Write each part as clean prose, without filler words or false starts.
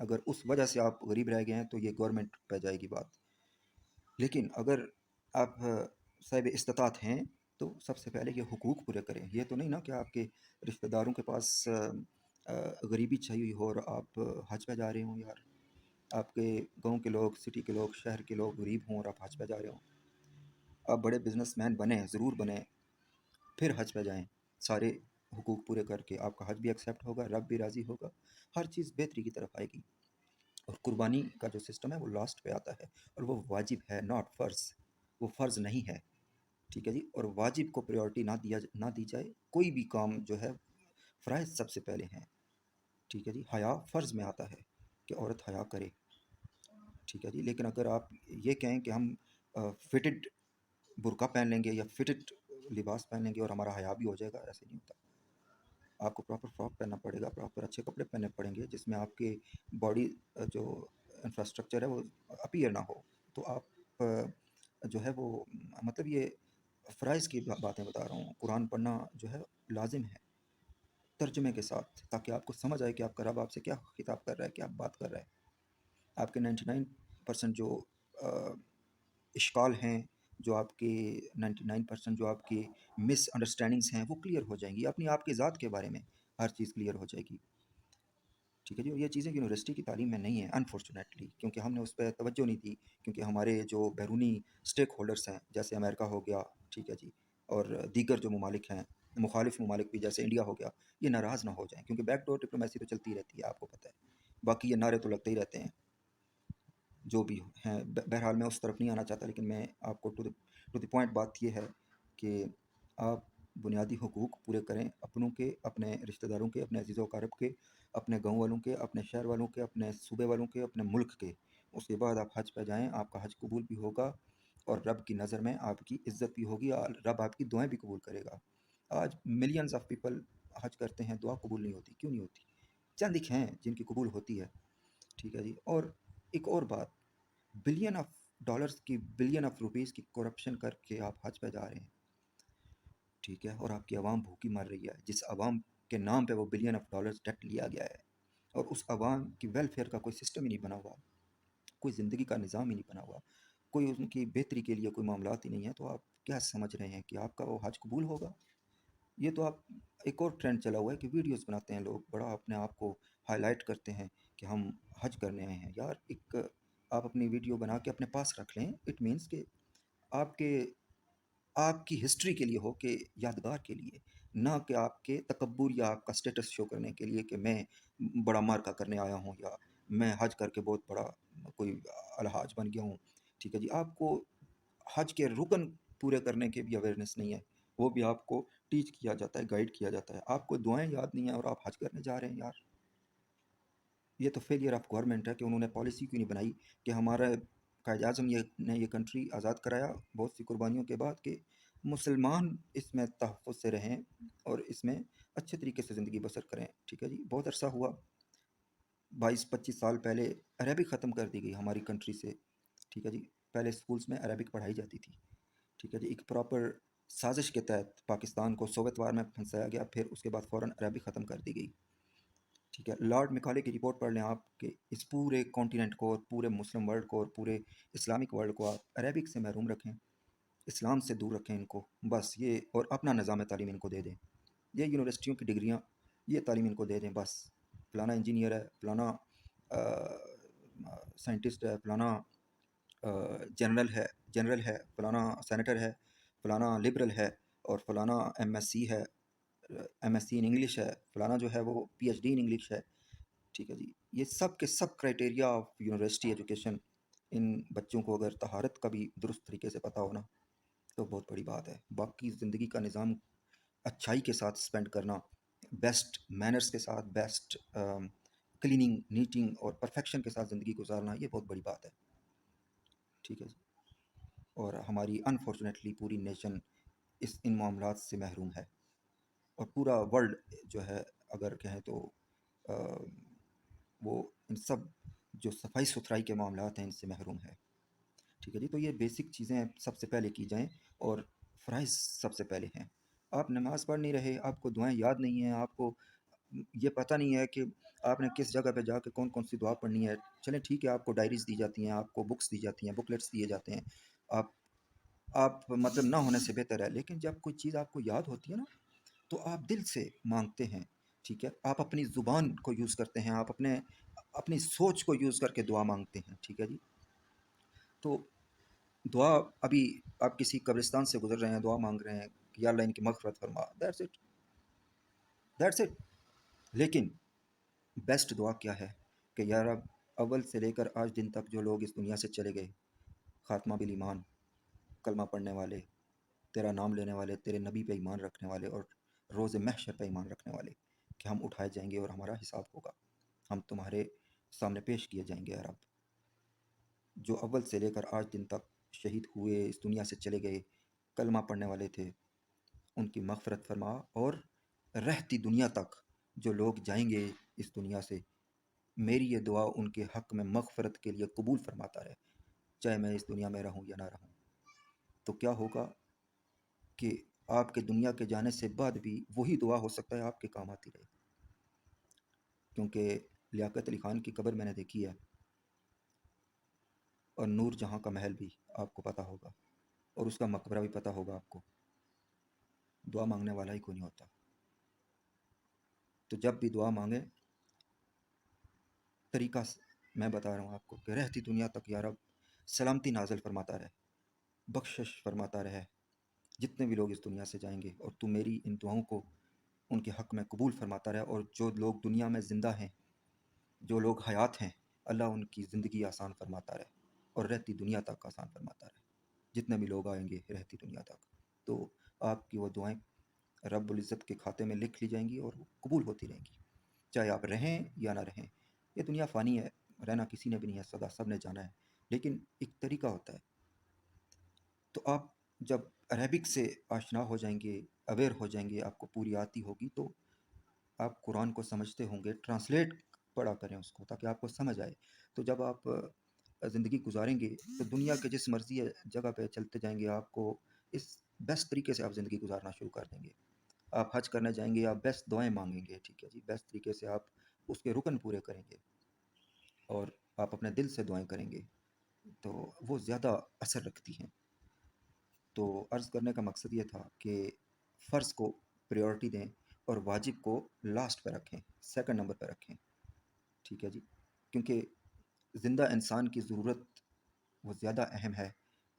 اگر اس وجہ سے آپ غریب رہ گئے ہیں تو یہ گورنمنٹ پہ جائے گی بات. لیکن اگر آپ صاحب استطاعت ہیں تو سب سے پہلے یہ حقوق پورے کریں. یہ تو نہیں نا کہ آپ کے رشتہ داروں کے پاس غریبی چھائی ہوئی ہو اور آپ حج پہ جا رہے ہوں. یار آپ کے گاؤں کے لوگ، سٹی کے لوگ، شہر کے لوگ غریب ہوں اور آپ حج پہ جا رہے ہوں. آپ بڑے بزنس مین بنیں، ضرور بنیں، پھر حج پہ جائیں. سارے حقوق پورے کر کے آپ کا حج بھی ایکسیپٹ ہوگا، رب بھی راضی ہوگا، ہر چیز بہتری کی طرف آئے گی. اور قربانی کا جو سسٹم ہے وہ لاسٹ پہ آتا ہے، اور وہ واجب ہے، ناٹ فرض. وہ فرض نہیں ہے. ٹھیک ہے جی. اور واجب کو پریورٹی نہ دی جائے. کوئی بھی کام جو ہے فرائض سب سے پہلے ہیں. ٹھیک ہے جی. حیا فرض میں آتا ہے کہ عورت حیا کرے. ٹھیک ہے جی. لیکن اگر آپ یہ کہیں کہ ہم فٹڈ برقع پہن لیں گے یا فٹڈ لباس پہن لیں گے اور ہمارا حیا بھی ہو جائے گا، ایسے نہیں ہوتا. آپ کو پراپر فراک پہننا پڑے گا، پراپر اچھے کپڑے پہننے پڑیں گے جس میں آپ کے باڈی جو انفراسٹرکچر ہے وہ اپیئر نہ ہو. تو آپ جو ہے وہ مطلب یہ فرائض کی باتیں بتا رہا ہوں. قرآن پڑھنا جو ہے لازم ہے ترجمے کے ساتھ، تاکہ آپ کو سمجھ آئے کہ آپ کا رب آپ سے کیا خطاب کر رہا ہے، کیا بات کر رہا ہے. آپ کے 99% جو اشکال ہیں، جو آپ کے 99% جو آپ کی مس انڈرسٹینڈنگس ہیں وہ کلیئر ہو جائیں گی. اپنی آپ کے ذات کے بارے میں ہر چیز کلیئر ہو جائے گی. ٹھیک ہے جی. اور یہ چیزیں یونیورسٹی کی تعلیم میں نہیں ہیں انفارچونیٹلی، کیونکہ ہم نے اس پہ توجہ نہیں دی. کیونکہ ہمارے جو بیرونی اسٹیک ہولڈرس ہیں جیسے امریکہ ہو گیا، ٹھیک ہے جی، اور دیگر جو ممالک ہیں، مخالف ممالک بھی جیسے انڈیا ہو گیا، یہ ناراض نہ ہو جائیں. کیونکہ بیک ڈور ڈپلومیسی تو چلتی رہتی ہے، آپ کو پتہ ہے. باقی یہ نعرے تو لگتے ہی رہتے ہیں جو بھی ہیں. بہرحال میں اس طرف نہیں آنا چاہتا، لیکن میں آپ کو ٹو دی پوائنٹ بات یہ ہے کہ آپ بنیادی حقوق پورے کریں اپنوں کے، اپنے رشتہ داروں کے، اپنے عزیز و اقارب کے، اپنے گاؤں والوں کے، اپنے شہر والوں کے، اپنے صوبے والوں کے، اپنے ملک کے. اس کے بعد آپ حج پہ جائیں. آپ کا حج قبول بھی ہوگا اور رب کی نظر میں آپ کی عزت بھی ہوگی، اور رب آپ کی دعائیں بھی قبول کرے گا. آج ملینز آف پیپل حج کرتے ہیں، دعا قبول نہیں ہوتی. کیوں نہیں ہوتی؟ چند ایک ہیں جن کی قبول ہوتی ہے. ٹھیک ہے جی. اور ایک اور بات، بلین آف ڈالرز کی، بلین آف روپیز کی کرپشن کر کے آپ حج پہ جا رہے ہیں. ٹھیک ہے. اور آپ کی عوام بھوکی مر رہی ہے، جس عوام کے نام پہ وہ بلین آف ڈالرز ڈیٹ لیا گیا ہے، اور اس عوام کی ویلفیئر کا کوئی سسٹم ہی نہیں بنا ہوا، کوئی زندگی کا نظام ہی نہیں بنا ہوا، کوئی ان کی بہتری کے لیے کوئی معاملات ہی نہیں ہیں. تو آپ کیا سمجھ رہے ہیں کہ آپ کا وہ حج قبول ہوگا؟ یہ تو آپ ایک اور ٹرینڈ چلا ہوا ہے کہ ویڈیوز بناتے ہیں لوگ، بڑا اپنے آپ کو ہائی لائٹ کرتے ہیں کہ ہم حج کرنے آئے ہیں. یار ایک آپ اپنی ویڈیو بنا کے اپنے پاس رکھ لیں. اٹ مینس کہ آپ کے آپ کی ہسٹری کے لیے ہو، کہ یادگار کے لیے، نہ کہ آپ کے تکبر یا آپ کا سٹیٹس شو کرنے کے لیے کہ میں بڑا مارکا کرنے آیا ہوں یا میں حج کر کے بہت بڑا کوئی الحاج بن گیا ہوں. ٹھیک ہے جی. آپ کو حج کے رکن پورے کرنے کے بھی اویئرنیس نہیں ہے، وہ بھی آپ کو ٹیچ کیا جاتا ہے، گائیڈ کیا جاتا ہے. آپ کو دعائیں یاد نہیں ہیں اور آپ حج کرنے جا رہے ہیں. یار یہ تو فیلئر آف گورنمنٹ ہے کہ انہوں نے پالیسی کیوں نہیں بنائی کہ ہمارا قائد اعظم نے یہ کنٹری آزاد کرایا بہت سی قربانیوں کے بعد، کہ مسلمان اس میں تحفظ سے رہیں اور اس میں اچھے طریقے سے زندگی بسر کریں. ٹھیک ہے جی. بہت عرصہ ہوا، 22-25 سال پہلے عربک ختم کر دی گئی ہماری کنٹری سے. ٹھیک ہے جی. پہلے اسکولس میں عربک پڑھائی جاتی تھی. ٹھیک ہے جی. ایک پراپر سازش کے تحت پاکستان کو سوویت وار میں پھنسایا گیا، پھر اس کے بعد فوراً عربک ختم کر دی گئی. ٹھیک ہے. لارڈ مکالے کی رپورٹ پڑھ لیں آپ کہ اس پورے کانٹیننٹ کو اور پورے مسلم ورلڈ کو اور پورے اسلامک ورلڈ کو آپ عربک سے محروم رکھیں، اسلام سے دور رکھیں ان کو، بس یہ. اور اپنا نظام تعلیم ان کو دے دیں، یہ یونیورسٹیوں کی ڈگریاں، یہ تعلیم ان کو دے دیں. بس فلانا انجینئر ہے، فلانا سائنٹسٹ ہے، فلانا جنرل ہے، فلانا سینیٹر ہے، فلانا لبرل ہے، اور فلانا ایم ایس سی ہے، M S C in English ہے، فلانا جو ہے وہ P H D in English ہے. ٹھیک ہے جی. یہ سب کے سب کرائٹیریا آف یونیورسٹی ایجوکیشن، ان بچوں کو اگر طہارت کا بھی درست طریقے سے پتہ ہونا تو بہت بڑی بات ہے. باقی زندگی کا نظام اچھائی کے ساتھ سپینڈ کرنا، بیسٹ مینرز کے ساتھ، بیسٹ کلیننگ نیٹنگ اور پرفیکشن کے ساتھ زندگی گزارنا، یہ بہت بڑی بات ہے. ٹھیک ہے جی. اور ہماری انفارچونیٹلی پوری نیشن ان معاملات سے محروم ہے، اور پورا ورلڈ جو ہے اگر کہیں تو وہ ان سب جو صفائی ستھرائی کے معاملات ہیں ان سے محروم ہے. ٹھیک ہے جی. تو یہ بیسک چیزیں سب سے پہلے کی جائیں، اور فرائض سب سے پہلے ہیں. آپ نماز پڑھ نہیں رہے، آپ کو دعائیں یاد نہیں ہیں، آپ کو یہ پتہ نہیں ہے کہ آپ نے کس جگہ پہ جا کے کون کون سی دعا پڑھنی ہے. چلیں ٹھیک ہے، آپ کو ڈائریز دی جاتی ہیں، آپ کو بکس دی جاتی ہیں، بکلیٹس دیے جاتے ہیں، آپ مطلب نہ ہونے سے بہتر ہے. لیکن جب کوئی چیز آپ کو یاد ہوتی ہے نا، تو آپ دل سے مانگتے ہیں. ٹھیک ہے، آپ اپنی زبان کو یوز کرتے ہیں، آپ اپنی سوچ کو یوز کر کے دعا مانگتے ہیں. ٹھیک ہے جی. تو دعا، ابھی آپ کسی قبرستان سے گزر رہے ہیں، دعا مانگ رہے ہیں کہ یا اللہ ان کی مغفرت فرما. That's it, that's it. لیکن بیسٹ دعا کیا ہے کہ یا رب، اول سے لے کر آج دن تک جو لوگ اس دنیا سے چلے گئے، خاتمہ بالایمان، کلمہ پڑھنے والے، تیرا نام لینے والے، تیرے نبی پہ ایمان رکھنے والے، اور روز محشر پہ ایمان رکھنے والے، کہ ہم اٹھائے جائیں گے اور ہمارا حساب ہوگا، ہم تمہارے سامنے پیش کیے جائیں گے. یا رب، جو اول سے لے کر آج دن تک شہید ہوئے، اس دنیا سے چلے گئے، کلمہ پڑھنے والے تھے، ان کی مغفرت فرما. اور رہتی دنیا تک جو لوگ جائیں گے اس دنیا سے، میری یہ دعا ان کے حق میں مغفرت کے لیے قبول فرماتا رہے، چاہے میں اس دنیا میں رہوں یا نہ رہوں. تو کیا ہوگا کہ آپ کے دنیا کے جانے سے بعد بھی وہی دعا ہو سکتا ہے آپ کے کام آتی رہے. کیونکہ لیاقت علی خان کی قبر میں نے دیکھی ہے، اور نور جہاں کا محل بھی آپ کو پتہ ہوگا، اور اس کا مقبرہ بھی پتہ ہوگا آپ کو. دعا مانگنے والا ہی کوئی نہیں ہوتا. تو جب بھی دعا مانگیں، طریقہ میں بتا رہا ہوں آپ کو کہ رہتی دنیا تک یا رب سلامتی نازل فرماتا رہے، بخشش فرماتا رہے جتنے بھی لوگ اس دنیا سے جائیں گے، اور تو میری ان دعاؤں کو ان کے حق میں قبول فرماتا رہے. اور جو لوگ دنیا میں زندہ ہیں، جو لوگ حیات ہیں، اللہ ان کی زندگی آسان فرماتا رہے، اور رہتی دنیا تک آسان فرماتا رہے جتنے بھی لوگ آئیں گے رہتی دنیا تک. تو آپ کی وہ دعائیں رب العزت کے کھاتے میں لکھ لی جائیں گی اور وہ قبول ہوتی رہیں گی، چاہے آپ رہیں یا نہ رہیں. یہ دنیا فانی ہے، رہنا کسی نے بھی نہیں ہے سدا، سب نے جانا ہے. لیکن ایک طریقہ ہوتا ہے. تو آپ جب عربک سے آشنا ہو جائیں گے، اویئر ہو جائیں گے، آپ کو پوری آتی ہوگی، تو آپ قرآن کو سمجھتے ہوں گے. ٹرانسلیٹ پڑھا کریں اس کو تاکہ آپ کو سمجھ آئے. تو جب آپ زندگی گزاریں گے تو دنیا کے جس مرضی جگہ پہ چلتے جائیں گے، آپ کو اس بیسٹ طریقے سے آپ زندگی گزارنا شروع کر دیں گے. آپ حج کرنے جائیں گے، آپ بیسٹ دعائیں مانگیں گے. ٹھیک ہے جی. بیسٹ طریقے سے آپ اس کے رکن پورے کریں گے، اور آپ اپنے دل سے دعائیں کریں گے، تو وہ زیادہ اثر رکھتی ہیں. تو عرض کرنے کا مقصد یہ تھا کہ فرض کو پریورٹی دیں اور واجب کو لاسٹ پہ رکھیں، سیکنڈ نمبر پہ رکھیں. ٹھیک ہے جی. کیونکہ زندہ انسان کی ضرورت وہ زیادہ اہم ہے،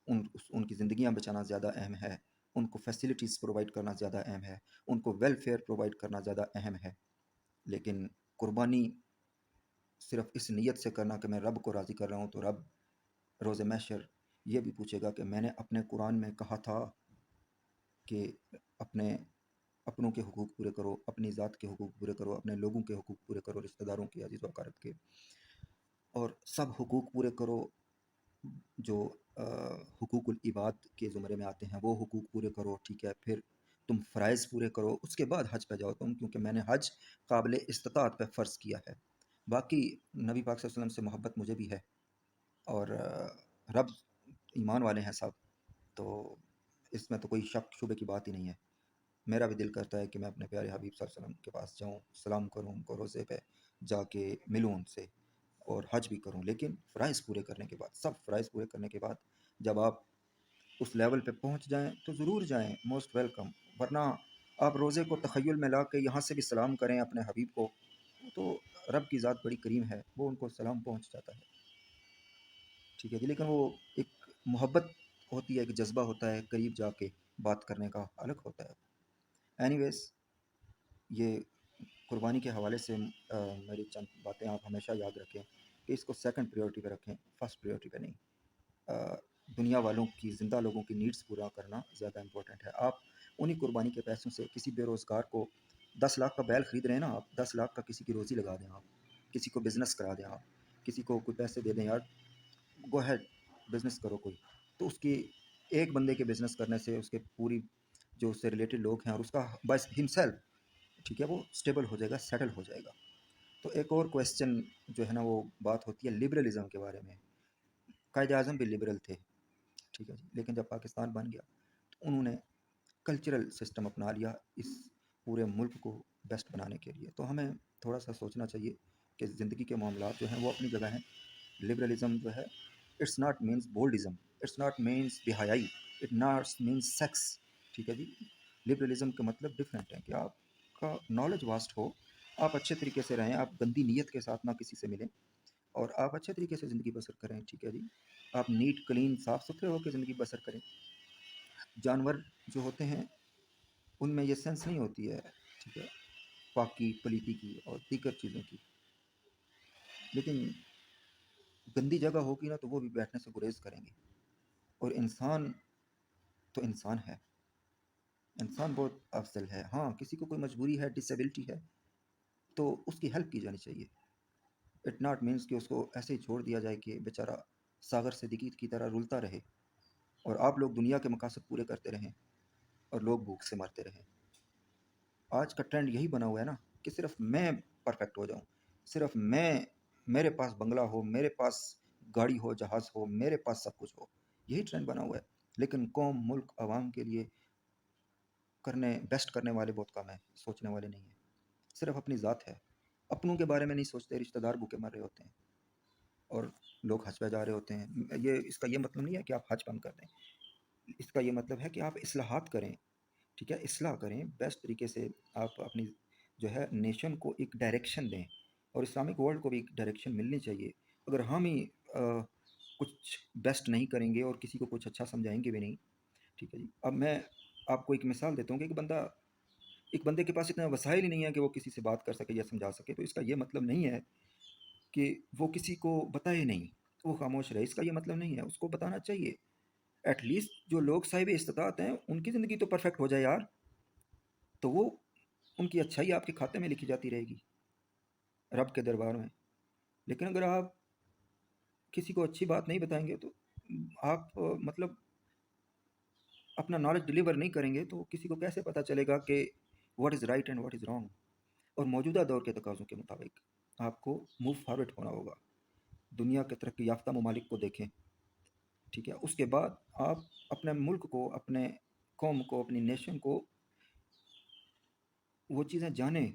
ان کی زندگیاں بچانا زیادہ اہم ہے، ان کو فیسلٹیز پرووائڈ کرنا زیادہ اہم ہے، ان کو ویلفیئر پرووائڈ کرنا زیادہ اہم ہے. لیکن قربانی صرف اس نیت سے کرنا کہ میں رب کو راضی کر رہا ہوں، تو رب روز محشر یہ بھی پوچھے گا کہ میں نے اپنے قرآن میں کہا تھا کہ اپنوں کے حقوق پورے کرو، اپنی ذات کے حقوق پورے کرو، اپنے لوگوں کے حقوق پورے کرو، رشتہ داروں کے، عزیز و اقارب کے، اور سب حقوق پورے کرو جو حقوق العباد کے زمرے میں آتے ہیں، وہ حقوق پورے کرو. ٹھیک ہے. پھر تم فرائض پورے کرو، اس کے بعد حج پہ جاؤ تم، کیونکہ میں نے حج قابل استطاعت پہ فرض کیا ہے. باقی نبی پاک صلی اللہ علیہ وسلم سے محبت مجھے بھی ہے، اور رب ایمان والے ہیں سب، تو اس میں تو کوئی شک شبے کی بات ہی نہیں ہے. میرا بھی دل کرتا ہے کہ میں اپنے پیارے حبیب صلی اللہ علیہ وسلم کے پاس جاؤں، سلام کروں، ان کو روزے پہ جا کے ملوں ان سے، اور حج بھی کروں. لیکن فرائض پورے کرنے کے بعد، سب فرائض پورے کرنے کے بعد جب آپ اس لیول پہ پہنچ جائیں تو ضرور جائیں، موسٹ ویلکم. ورنہ آپ روزے کو تخیل میں لا کے یہاں سے بھی سلام کریں اپنے حبیب کو، تو رب کی ذات بڑی کریم ہے، وہ ان کو سلام پہنچ جاتا ہے. ٹھیک ہے جی. لیکن وہ ایک محبت ہوتی ہے، ایک جذبہ ہوتا ہے، قریب جا کے بات کرنے کا الگ ہوتا ہے. اینی ویز، یہ قربانی کے حوالے سے میری چند باتیں آپ ہمیشہ یاد رکھیں کہ اس کو سیکنڈ پریورٹی پہ رکھیں، فرسٹ پریورٹی پہ نہیں. دنیا والوں کی، زندہ لوگوں کی نیڈز پورا کرنا زیادہ امپورٹنٹ ہے. آپ انہی قربانی کے پیسوں سے کسی بے روزگار کو 10 لاکھ کا بیل خرید رہے ہیں نا، آپ 10 لاکھ کا کسی کی روزی لگا دیں، آپ کسی کو بزنس کرا دیں، آپ کسی کو کوئی پیسے دے دیں. یار گو ہیڈ، بزنس کرو کوئی. تو اس کی ایک بندے کے بزنس کرنے سے اس کے پوری جو اس سے ریلیٹڈ لوگ ہیں، اور اس کا بس ہمسیلف، ٹھیک ہے، وہ اسٹیبل ہو جائے گا، سیٹل ہو جائے گا. تو ایک اور کویسچن جو ہے نا، وہ بات ہوتی ہے لبرلزم کے بارے میں. قائد اعظم بھی لبرل تھے، ٹھیک ہے جی. لیکن جب پاکستان بن گیا تو انہوں نے کلچرل سسٹم اپنا لیا اس پورے ملک کو بیسٹ بنانے کے لیے. تو ہمیں تھوڑا سا سوچنا چاہیے کہ زندگی کے معاملات جو ہیں وہ اپنی جگہ ہیں. لبرلزم جو ہے اٹس ناٹ مینس بولڈزم, اٹس ناٹ مینس بہایائی, اٹ ناٹ مینس سیکس. ٹھیک ہے جی. لبرلزم کا مطلب ڈفرینٹ ہے کہ آپ کا نالج واسٹ ہو, آپ اچھے طریقے سے رہیں, آپ گندی نیت کے ساتھ نہ کسی سے ملیں, اور آپ اچھے طریقے سے زندگی بسر کریں. ٹھیک ہے جی. آپ نیٹ کلین صاف ستھرے ہو کے زندگی بسر کریں. جانور جو ہوتے ہیں ان میں یہ سینس نہیں ہوتی ہے, ٹھیک ہے, پاکی پلیتی کی اور دیگر چیزوں کی, لیکن گندی جگہ ہوگی نا تو وہ بھی بیٹھنے سے گریز کریں گے. اور انسان تو انسان ہے, انسان بہت افضل ہے. ہاں کسی کو کوئی مجبوری ہے, ڈسیبلٹی ہے, تو اس کی ہیلپ کی جانی چاہیے. اٹ ناٹ مینس کہ اس کو ایسے ہی چھوڑ دیا جائے کہ بیچارہ ساغر صدیقی کی طرح رلتا رہے, اور آپ لوگ دنیا کے مقاصد پورے کرتے رہیں اور لوگ بھوک سے مرتے رہیں. آج کا ٹرینڈ یہی بنا ہوا ہے نا کہ صرف میں پرفیکٹ ہو جاؤں, صرف میرے پاس بنگلہ ہو, میرے پاس گاڑی ہو, جہاز ہو, میرے پاس سب کچھ ہو. یہی ٹرینڈ بنا ہوا ہے. لیکن قوم, ملک, عوام کے لیے بیسٹ کرنے والے بہت کم ہیں, سوچنے والے نہیں ہیں. صرف اپنی ذات ہے, اپنوں کے بارے میں نہیں سوچتے. رشتہ دار بھوکے مر رہے ہوتے ہیں اور لوگ حج پہ جا رہے ہوتے ہیں. اس کا یہ مطلب نہیں ہے کہ آپ حج بند کر دیں, اس کا یہ مطلب ہے کہ آپ اصلاحات کریں. ٹھیک ہے, اصلاح کریں بیسٹ طریقے سے. آپ اپنی جو ہے نیشن کو ایک ڈائریکشن دیں, اور اسلامک ورلڈ کو بھی ایک ڈائریکشن ملنی چاہیے. اگر ہم ہی کچھ بیسٹ نہیں کریں گے اور کسی کو کچھ اچھا سمجھائیں گے بھی نہیں. ٹھیک ہے جی. اب میں آپ کو ایک مثال دیتا ہوں کہ ایک بندے کے پاس اتنا وسائل ہی نہیں ہے کہ وہ کسی سے بات کر سکے یا سمجھا سکے, تو اس کا یہ مطلب نہیں ہے کہ وہ کسی کو بتائے نہیں, وہ خاموش رہے. اس کا یہ مطلب نہیں ہے, اس کو بتانا چاہیے. ایٹ لیسٹ جو لوگ صاحب استطاعت ہیں ان کی زندگی تو پرفیکٹ ہو جائے یار, تو وہ ان کی اچھائی آپ کے کھاتے میں لکھی جاتی رہے گی رب کے دربار میں. لیکن اگر آپ کسی کو اچھی بات نہیں بتائیں گے تو آپ مطلب اپنا نالج ڈلیور نہیں کریں گے, تو کسی کو کیسے پتہ چلے گا کہ what is right and what is wrong. اور موجودہ دور کے تقاضوں کے مطابق آپ کو موو فارورڈ ہونا ہوگا. دنیا کے ترقی یافتہ ممالک کو دیکھیں. ٹھیک ہے, اس کے بعد آپ اپنے ملک کو, اپنے قوم کو, اپنی نیشن کو وہ چیزیں جانیں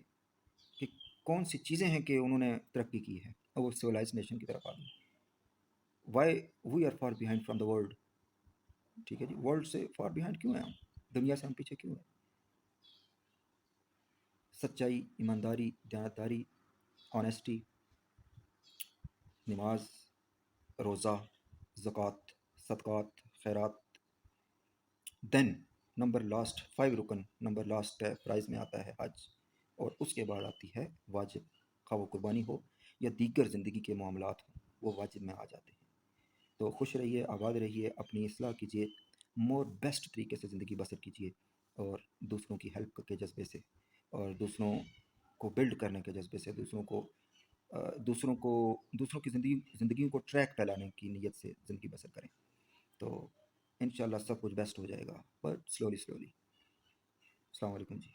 کہ کون سی چیزیں ہیں کہ انہوں نے ترقی کی ہے اور وہ سویلائز نیشن کی طرف آ گئی. Why we are far behind from the world. ٹھیک ہے جی. ورلڈ سے فار بیہائنڈ کیوں ہیں ہم, دنیا سے ہم پیچھے کیوں ہیں؟ سچائی, ایمانداری, دیانتداری, آنیسٹی, نماز, روزہ, زکوٰۃ, صدقات, خیرات. دین نمبر لاسٹ 5 رکن, نمبر لاسٹ پرائز میں آتا ہے حج, اور اس کے بعد آتی ہے واجب. خواہ وہ قربانی ہو یا دیگر زندگی کے معاملات ہوں, وہ واجب میں آ جاتے ہیں. تو خوش رہیے, آباد رہیے, اپنی اصلاح کیجیے, مور بیسٹ طریقے سے زندگی بسر کیجیے, اور دوسروں کی ہیلپ کے جذبے سے, اور دوسروں کو بلڈ کرنے کے جذبے سے, دوسروں کی زندگیوں کو ٹریک پہ لانے کی نیت سے زندگی بسر کریں. تو انشاءاللہ سب کچھ بیسٹ ہو جائے گا, بٹ سلولی. السلام علیکم جی.